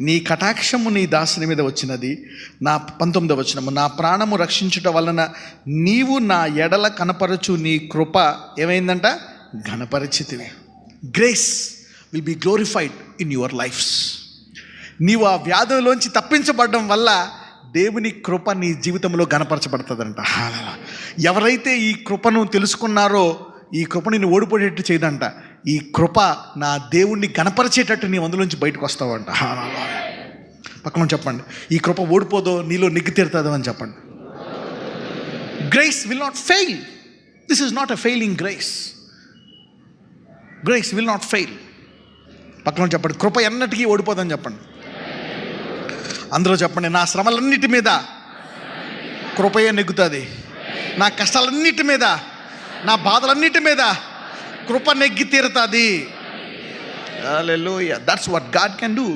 నీ కటాక్షము నీ దాసుని మీద వచ్చినది. 19వ వచనము, నా ప్రాణము రక్షించుట వలన నీవు నా ఎడల కనపరచు నీ కృప ఏమైందంట? ఘనపరిచితివి. Grace will be glorified in your lifes. నీవు ఆ వ్యాధులలోంచి తప్పించబడడం వల్ల దేవుని కృప నీ జీవితంలో ఘనపరచబడుతుందంట. ఎవరైతే ఈ కృపను తెలుసుకున్నారో ఈ కృప నిన్ను ఓడిపోయేటట్టు చేయదంట. ఈ కృప నా దేవుణ్ణి ఘనపరిచేటట్టు నీ అందులోంచి బయటకు వస్తావంట. పక్కన చెప్పండి, ఈ కృప ఓడిపోదో నీలో నిగ్గు తీరుతుందో అని చెప్పండి. Grace will not fail. This is not a failing grace. Grace will not fail. పక్కన చెప్పండి, కృప ఎన్నటికీ ఓడిపోదని చెప్పండి. అందరూ చెప్పండి, నా శ్రమలన్నిటి మీద కృపయే నెగ్గుతుంది. నా కష్టాలన్నిటి మీద, నా బాధలన్నిటి మీద కృప నెగ్గి తీరుతుంది. Hallelujah. That's what God can do.